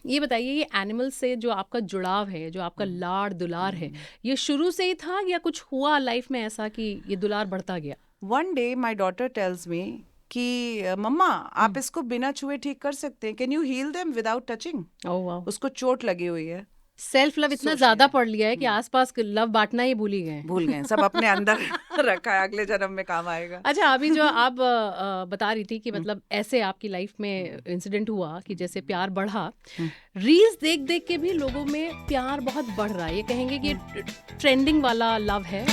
ये बताइए, ये एनिमल से जो आपका जुड़ाव है, जो आपका लाड़ दुलार है, ये शुरू से ही था या कुछ हुआ लाइफ में ऐसा कि ये दुलार बढ़ता गया? One day my daughter tells me कि मम्मा आप इसको बिना छुए ठीक कर सकते हैं, can you heal them without touching? Oh वाह, उसको चोट लगी हुई है। सेल्फ लव इतना सोचिए। ज्यादा पढ़ लिया है कि आसपास लव बांटना ही भूल ही गए। भूल गए, सब अपने अंदर रखा है, अगले जन्म में काम आएगा। अच्छा, अभी जो आप बता रही थी कि मतलब ऐसे आपकी लाइफ में इंसिडेंट हुआ कि जैसे प्यार बढ़ा, रील्स देख देख के भी लोगों में प्यार बहुत बढ़ रहा है, ये कहेंगे कि ट्रेंडिंग वाला लव है।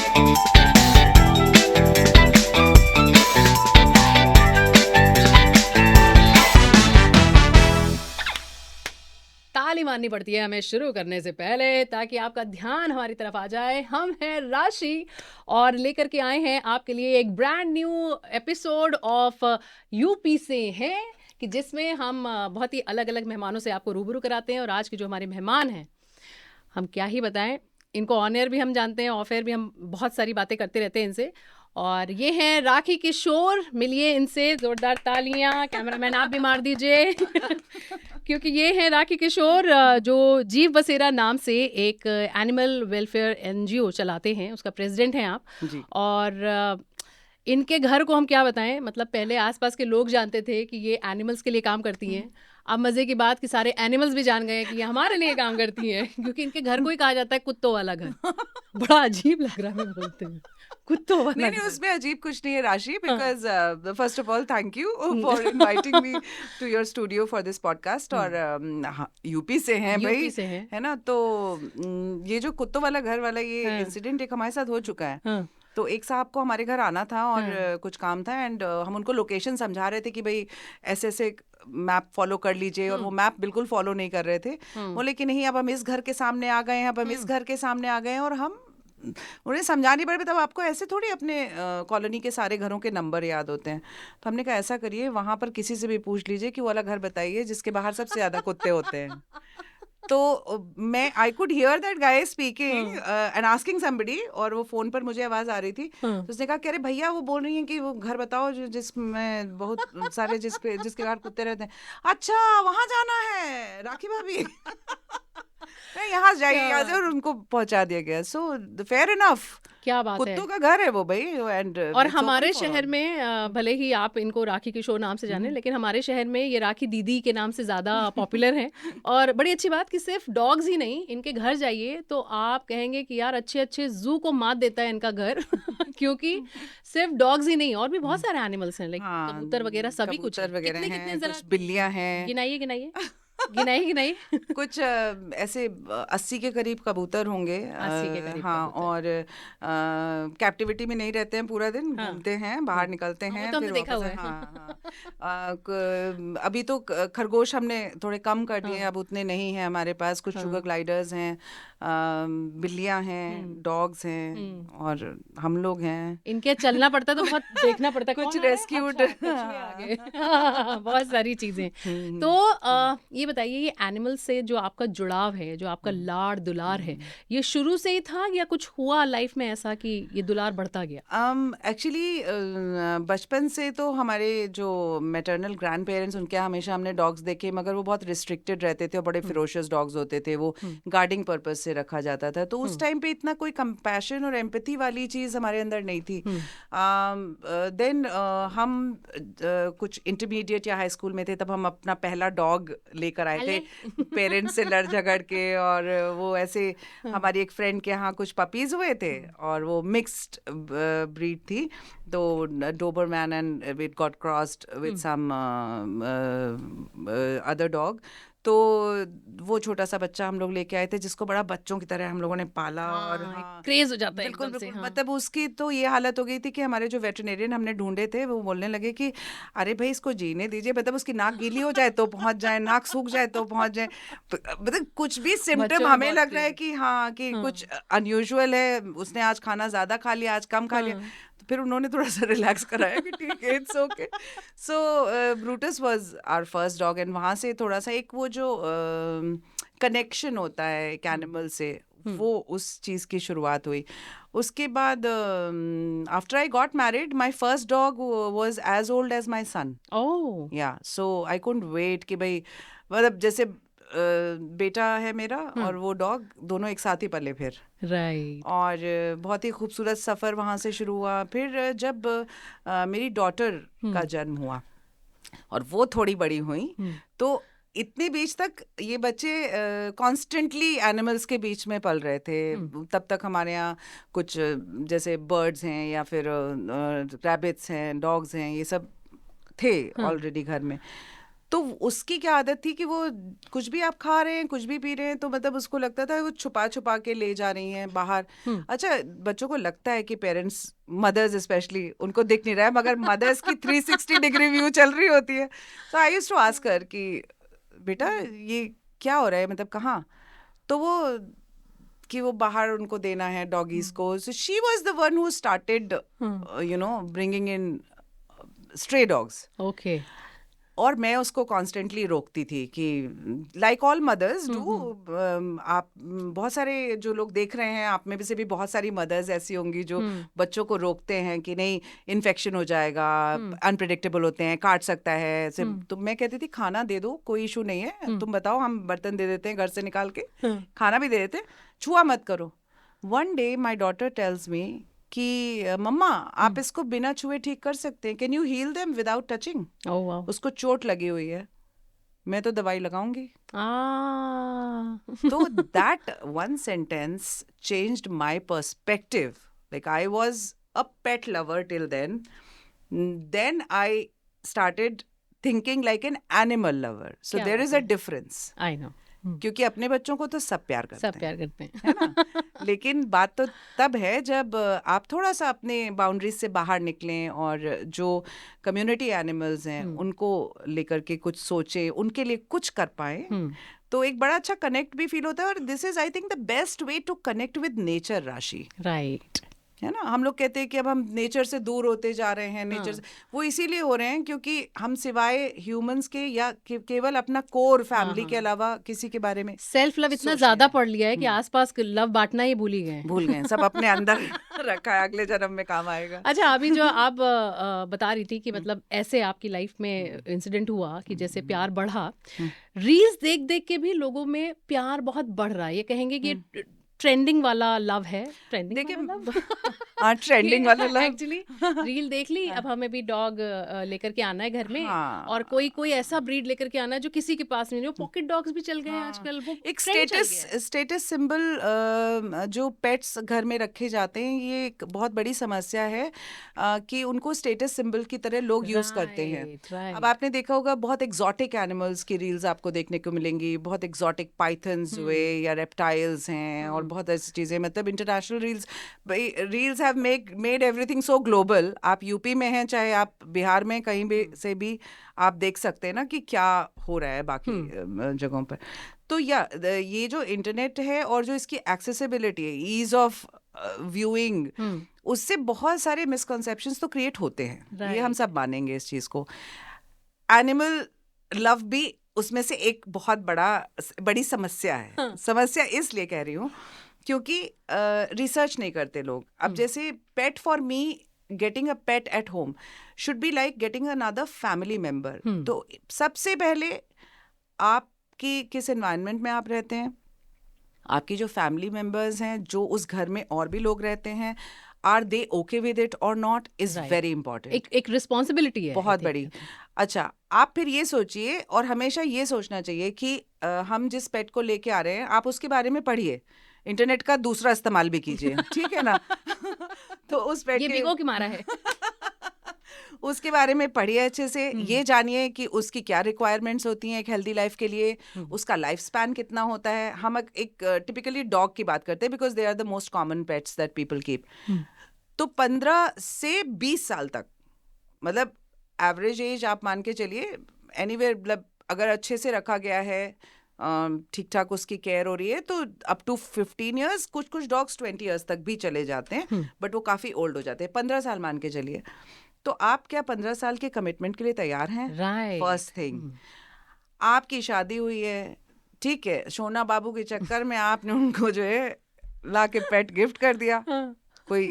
ताली मारनी पड़ती है हमें शुरू करने से पहले ताकि आपका ध्यान हमारी तरफ आ जाए। हम हैं राशि और लेकर के आए हैं आपके लिए एक brand new episode of UP से हैं कि जिसमें हम बहुत ही अलग अलग मेहमानों से आपको रूबरू कराते हैं। और आज के जो हमारे मेहमान हैं, हम क्या ही बताएं, इनको ऑन एयर भी हम जानते हैं, ऑफ एयर भी हम बहुत सारी बातें करते रहते हैं इनसे। और ये हैं राखी किशोर, मिलिए इनसे, जोरदार तालियां। कैमरामैन आप भी मार दीजिए क्योंकि ये हैं राखी किशोर जो जीव बसेरा नाम से एक एनिमल वेलफेयर एनजीओ चलाते हैं, उसका प्रेसिडेंट हैं आप जी। और इनके घर को हम क्या बताएं, मतलब पहले आसपास के लोग जानते थे कि ये एनिमल्स के लिए काम करती हैं। अब मज़े की बात कि सारे एनिमल्स भी जान गए हैं कि ये हमारे लिए काम करती हैं, क्योंकि इनके घर को ही कहा जाता है कुत्तों वाला घर। बड़ा अजीब लग रहा है मैं बोलते हैं, कुत्तों वाला नहीं, घर। उसमें अजीब कुछ नहीं है Rashi, because first of all thank you for inviting me to your studio for this podcast. और यूपी से हैं भाई, यूपी से हैं। है ना? तो ये जो कुत्तों वाला घर वाला ये इंसिडेंट एक हमारे साथ हो चुका है। तो एक साहब को हमारे घर आना था और कुछ काम था, एंड हम उनको लोकेशन समझा रहे थे कि भाई ऐसे ऐसे मैप फॉलो कर लीजिए, और वो मैप बिल्कुल फॉलो नहीं कर रहे थे। बोले कि नहीं, अब हम इस घर के सामने आ गए हैं, अब हम इस घर के सामने आ गए हैं। और हम उन्हें समझा नहीं पड़े, तब आपको ऐसे थोड़ी अपने कॉलोनी के सारे घरों के नंबर याद होते हैं। तो हमने कहा ऐसा करिए, वहां पर किसी से भी पूछ लीजिए कि वो वाला घर बताइए जिसके बाहर सबसे ज्यादा कुत्ते होते हैं। तो मैं I could hear that guy speaking and asking somebody, और वो फोन पर मुझे आवाज आ रही थी। तो उसने कहा कि अरे भैया, वो बोल रही हैं कि वो घर बताओ जिसमें बहुत सारे जिसके बाहर कुत्ते रहते हैं। अच्छा, वहां जाना है राखी भाभी? नहीं, यहाँ जाइए, यहाँ से, और उनको पहुंचा दिया गया। सो फेयर इनफ, क्या बात है। कुत्तों का घर है वो भाई। एंड और हमारे शहर में भले ही आप इनको राखी किशोर नाम से जाने, लेकिन हमारे शहर में ये राखी दीदी के नाम से ज़्यादा पॉपुलर हैं। और बड़ी अच्छी बात कि सिर्फ डॉग्स ही नहीं, इनके घर जाइए तो आप कहेंगे कि यार अच्छे अच्छे जू को मात देता है इनका घर क्योंकि सिर्फ डॉग्स ही नहीं, और भी बहुत सारे एनिमल्स हैं, लाइक कबूतर वगैरह, सभी कुछ है। वगैरह कितने हैं, कितने जरा कुछ बिल्लियां हैं, गिनाइए गिनाइए गिनाइए कुछ ऐसे 80 के करीब कबूतर होंगे। 80 के करीब हाँ, कबूतर। और कैप्टिविटी में नहीं रहते हैं पूरा दिन, घूमते हैं, बाहर निकलते वो हैं, तो हमने फिर देखा वापस हुआ है। हाँ हाँ। अभी तो खरगोश हमने थोड़े कम कर दिए हैं, अब उतने नहीं हैं हमारे पास। कुछ शुगर ग्लाइडर्स हैं, बिल्लियां हैं, डॉग्स हैं, और हम लोग हैं। इनके चलना पड़ता है तो बहुत देखना पड़ता है, कुछ कौन आ रहा है? रेस्क्यूड। अच्छा, कछुए आ गए। बहुत सारी चीजें। तो ये बताइए, ये एनिमल से जो आपका जुड़ाव है, जो आपका लाड़ दुलार है, ये शुरू से ही था या कुछ हुआ लाइफ में ऐसा कि ये दुलार बढ़ता गया? एक्चुअली बचपन से तो हमारे जो मैटरनल ग्रैंड पेरेंट्स, उनके यहाँ हमेशा हमने डॉग्स देखे, मगर वो बहुत रिस्ट्रिक्टेड रहते थे और बड़े फिरोशियस डॉग्स होते थे। वो गार्डिंग पर्पस से रखा जाता था। तो उस टाइम पे इतना कोई कंपैशन और एम्पैथी वाली चीज़ हमारे अंदर नहीं थी। देन हम कुछ इंटरमीडिएट या हाई स्कूल में थे, तब हम अपना पहला डॉग लेकर आए थे, पेरेंट्स से लड़ झगड़ के। और वो ऐसे हमारी एक फ्रेंड के यहाँ कुछ पपीज हुए थे, और वो मिक्स्ड ब्रीड थी, तो Doberman, and it got crossed with some other dog. तो वो छोटा सा बच्चा हम लोग लेके आए थे, जिसको बड़ा बच्चों की तरह हम लोगों ने पाला। और क्रेज हो जाता है बिल्कुल एकदम से। बिल्कुल, मतलब उसकी तो ये हालत हो गई थी कि हमारे जो वेटरनेरियन हमने ढूंढे थे, वो बोलने लगे कि अरे भाई, इसको जीने दीजिए, मतलब उसकी नाक गीली हो जाए तो पहुंच जाए, नाक सूख जाए तो पहुंच जाए, मतलब कुछ भी सिम्टम हमें लग रहा है कि हाँ, कि कुछ अनयूजुअल है, उसने आज खाना ज्यादा खा लिया, आज कम खा लिया। तो फिर उन्होंने थोड़ा सा रिलैक्स कराया कि ठीक है, it's okay. So Brutus was our first dog, and वहाँ से थोड़ा सा एक वो जो कनेक्शन होता है एक एनिमल से, वो उस चीज़ की शुरुआत हुई। उसके बाद after I got married, my first dog was as old as my son. Oh, yeah so I couldn't wait कि भाई, मतलब जैसे बेटा है मेरा और वो डॉग, दोनों एक साथ ही पले फिर। राइट। और बहुत ही खूबसूरत सफ़र वहाँ से शुरू हुआ। फिर जब मेरी डॉटर का जन्म हुआ और वो थोड़ी बड़ी हुई, तो इतने बीच तक ये बच्चे कॉन्स्टेंटली एनिमल्स के बीच में पल रहे थे। तब तक हमारे यहाँ कुछ जैसे बर्ड्स हैं या फिर रैबिट्स हैं, डॉग्स हैं, ये सब थे ऑलरेडी घर में। तो उसकी क्या आदत थी कि वो कुछ भी आप खा रहे हैं, कुछ भी पी रहे हैं, तो मतलब उसको लगता था वो छुपा छुपा के ले जा रही हैं बाहर। अच्छा, बच्चों को लगता है कि पेरेंट्स, मदर्स स्पेशली, उनको दिख नहीं रहा है, मगर मदर्स की 360 डिग्री व्यू चल रही होती है। तो I used to ask her कि बेटा ये क्या हो रहा है, मतलब कहाँ? तो वो बाहर उनको देना है डॉगीज को। So she was the one who started bringing in stray dogs. Okay. और मैं उसको कॉन्स्टेंटली रोकती थी कि लाइक ऑल मदर्स डू। आप बहुत सारे जो लोग देख रहे हैं, आप में से भी बहुत सारी मदर्स ऐसी होंगी जो बच्चों को रोकते हैं कि नहीं, इन्फेक्शन हो जाएगा, अनप्रेडिक्टेबल होते हैं, काट सकता है। तो मैं कहती थी खाना दे दो, कोई इशू नहीं है, तुम बताओ, हम बर्तन दे देते हैं घर से निकाल के, खाना भी दे देते हैं, छुआ मत करो। One day my daughter tells me कि मम्मा आप इसको बिना छुए ठीक कर सकते हैं, can you heal them without touching? उसको चोट लगी हुई है, मैं तो दवाई लगाऊंगी। तो that one sentence changed my perspective. Like I was a pet lover till then I started thinking like an animal lover. So there is a difference. I know, क्योंकि अपने बच्चों को तो सब प्यार करते हैं, है ना? लेकिन बात तो तब है जब आप थोड़ा सा अपने बाउंड्रीज से बाहर निकलें और जो कम्युनिटी एनिमल्स हैं उनको लेकर के कुछ सोचें, उनके लिए कुछ कर पाए, तो एक बड़ा अच्छा कनेक्ट भी फील होता है। और this is I think the best way to connect with nature, Rashi. Right. है ना? हम लोग कहते हैं कि अब हम नेचर से दूर होते जा रहे हैं, नेचर से, वो इसीलिए हो रहे हैं क्योंकि हम सिवाय ह्यूमंस के या केवल अपना कोर फैमिली के अलावा किसी के बारे में सेल्फ लव इतना ज्यादा पढ़ लिया है कि आसपास लव बांटना ही भूल गए, सब अपने अंदर रखा है, अगले जन्म में काम आएगा। अच्छा, अभी जो आप बता रही थी कि मतलब ऐसे आपकी लाइफ में इंसिडेंट हुआ कि जैसे प्यार बढ़ा, रील्स देख देख के भी लोगों में प्यार बहुत बढ़ रहा है, ये कहेंगे कि ट्रेंडिंग वाला लव है। ट्रेंडिंग वाला लव एक्चुअली रील देख ली, अब हमें भी डॉग लेकर के आना है घर में, और कोई ऐसा ब्रीड लेकर के आना है जो किसी के पास नहीं, पॉकेट डॉग्स भी चल गए हैं आजकल। वो एक स्टेटस सिंबल जो पेट्स घर में रखे जाते हैं, ये एक बहुत बड़ी समस्या है कि उनको स्टेटस सिंबल की तरह लोग यूज करते हैं। अब आपने देखा होगा बहुत एग्जॉटिक एनिमल्स की रील्स आपको देखने को मिलेंगी, बहुत एग्जॉटिक पाइथन्स हुए या रेप्टाइल्स हैं और बहुत ऐसी चीजें। मतलब international reels have made everything so global. आप यूपी में हैं, चाहे आप बिहार में, कहीं भी से भी आप देख सकते हैं ना कि क्या हो रहा है बाकी जगहों पर। तो ये जो इंटरनेट है और जो इसकी एक्सेसिबिलिटी है, ईज ऑफ व्यूइंग, उससे बहुत सारे मिसकंसेप्शंस तो क्रिएट होते हैं। ये हम सब मानेंगे इस चीज को। एनिमल लव भी उसमें से एक बहुत बड़ी समस्या है। समस्या इसलिए कह रही हूँ क्योंकि रिसर्च नहीं करते लोग। अब जैसे pet, for me getting a pet at home should be like getting another family member. तो सबसे पहले आपकी किस एनवायरनमेंट में आप रहते हैं, आपकी जो फैमिली मेंबर्स हैं, जो उस घर में और भी लोग रहते हैं, are they okay with it और नॉट, इज वेरी इंपॉर्टेंट। एक रिस्पॉन्सिबिलिटी है बहुत बड़ी। अच्छा, आप फिर ये सोचिए, और हमेशा ये सोचना चाहिए कि हम जिस पेट को लेके आ रहे हैं, आप उसके बारे में पढ़िए, इंटरनेट का दूसरा इस्तेमाल भी कीजिए, ठीक है ना? तो उस पेट ये भिगो के मारा है उसके बारे में पढ़िए अच्छे से, ये जानिए कि उसकी क्या रिक्वायरमेंट्स होती हैं एक हेल्दी लाइफ के लिए, उसका लाइफ स्पैन कितना होता है। हम एक टिपिकली डॉग की बात करते हैं because they are the most common pets that people keep. तो 15 से 20 साल तक, मतलब एवरेज एज आप मान के चलिए, एनीवेयर, मतलब अगर अच्छे से रखा गया है, ठीक ठाक उसकी केयर हो रही है, तो अप टू 15 ईयर्स, कुछ डॉग्स 20 ईयर्स तक भी चले जाते हैं, बट वो काफ़ी ओल्ड हो जाते हैं। 15 साल मान के चलिए, तो आप क्या 15 साल के कमिटमेंट के लिए तैयार हैं? फर्स्ट थिंग, आपकी शादी हुई है, ठीक है, सोना बाबू के चक्कर में आपने उनको जो है ला के पेट गिफ्ट कर दिया, कोई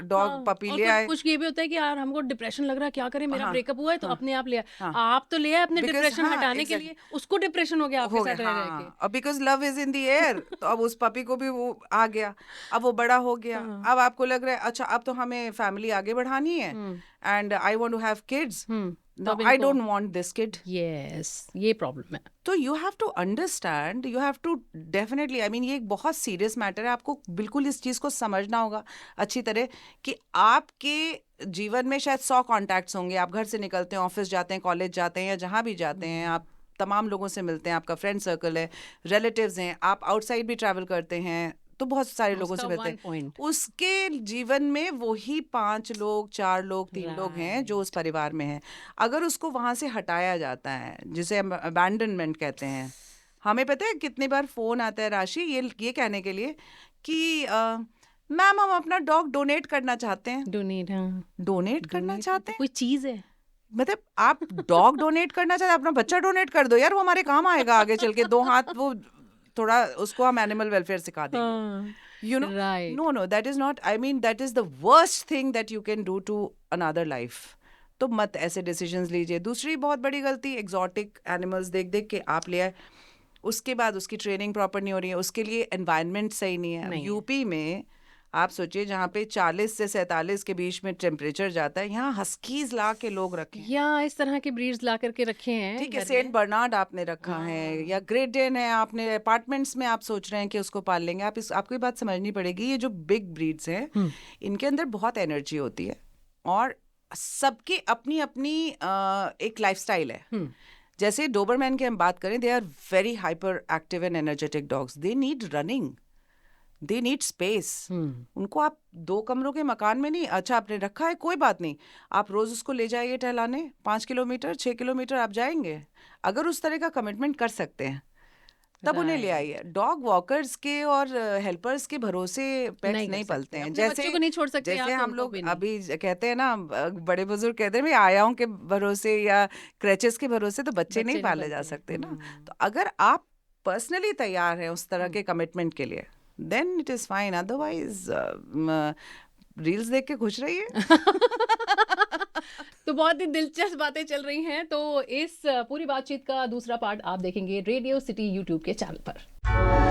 डॉग पपी ले आए। कुछ ये भी होता है कि यार हमको डिप्रेशन लग रहा है, क्या करें, मेरा ब्रेकअप हुआ है तो अपने आप लिया। हाँ, आप तो ले आए अपने डिप्रेशन हटाने के exactly. लिए, उसको डिप्रेशन हो गया आपके हो साथ गया, रह के। और because love is in the air, तो अब उस पपी को भी वो आ गया, अब वो बड़ा हो गया, अब आपको लग रहा है अच्छा अब तो हमें फैमिली आगे बढ़ानी है and I want to have kids, no I don't want this kid. Yes, ये प्रॉब्लम है। तो you have to understand, you have to definitely, I mean ये एक बहुत सीरियस मैटर है, आपको बिल्कुल इस चीज़ को समझना होगा अच्छी तरह कि आपके जीवन में शायद 100 कॉन्टैक्ट्स होंगे, आप घर से निकलते हैं, ऑफिस जाते हैं, कॉलेज जाते हैं या जहाँ भी जाते हैं, आप तमाम लोगों से मिलते हैं, आपका फ्रेंड सर्कल है, रिलेटिव्स हैं, आप आउटसाइड भी ट्रैवल करते हैं, तो बहुत सारे लोगों से मिलते हैं। उसके जीवन में वही 5 लोग, 4 लोग, 3 लोग हैं जो उस परिवार में हैं। अगर उसको वहां से हटाया जाता है, जिसे हम अबैंडनमेंट कहते हैं, हमें पता है कितनी बार फोन आता है राशि ये कहने के लिए कि मैम हम अपना डॉग डोनेट करना चाहते हैं। डोनेट करना चाहते हैं, कोई चीज है? मतलब आप डॉग डोनेट करना चाहते हैं, अपना बच्चा डोनेट कर दो यार, वो हमारे काम आएगा आगे चल के। 2 हाथ वो थोड़ा उसको हम एनिमल वेलफेयर सिखा देंगे, you know. No that is not, I mean that is the worst thing that you can do to another life. तो मत ऐसे डिसीजंस लीजिए। दूसरी बहुत बड़ी गलती, एग्जॉटिक एनिमल्स देख देख के आप ले आए, उसके बाद उसकी ट्रेनिंग प्रॉपर नहीं हो रही है, उसके लिए एनवायरनमेंट सही नहीं है। यूपी में आप सोचिए जहाँ पे 40 से 47 के बीच में टेम्परेचर जाता है, यहाँ हस्कीज ला के लोग रखे हैं, या इस तरह के ब्रीड्स ला करके रखे हैं। ठीक है, सेंट बर्नार्ड आपने रखा है या ग्रेट डेन है, आपने अपार्टमेंट्स में आप सोच रहे हैं कि उसको पाल लेंगे। आपको ये बात समझनी पड़ेगी, ये जो बिग ब्रीड्स हैं इनके अंदर बहुत एनर्जी होती है और सबकी अपनी अपनी एक लाइफस्टाइल है। जैसे डोबरमैन की हम बात करें, they are very hyper active and energetic dogs, they need running, they need space. उनको आप 2 कमरों के मकान में नहीं, अच्छा आपने रखा है कोई बात नहीं, आप रोज उसको ले जाइए टहलाने 5 किलोमीटर 6 किलोमीटर आप जाएंगे। अगर उस तरह का कमिटमेंट कर सकते हैं तब उन्हें ले आइए। डॉग वॉकर्स के और हेल्पर्स के भरोसे पेट्स नहीं पलते हैं। जैसे को नहीं छोड़ सकते, जैसे हम लोग अभी कहते हैं ना, बड़े बुजुर्ग कहते हैं आयाओं के भरोसे या क्रैचेस के भरोसे तो बच्चे नहीं पाले जा सकते ना। तो अगर आप पर्सनली तैयार हैं उस तरह के कमिटमेंट के लिए, then it is fine, otherwise reels देख के खुश रहिए। तो बहुत ही दिलचस्प बातें चल रही हैं। तो इस पूरी बातचीत का दूसरा पार्ट आप देखेंगे रेडियो सिटी यूट्यूब के चैनल पर।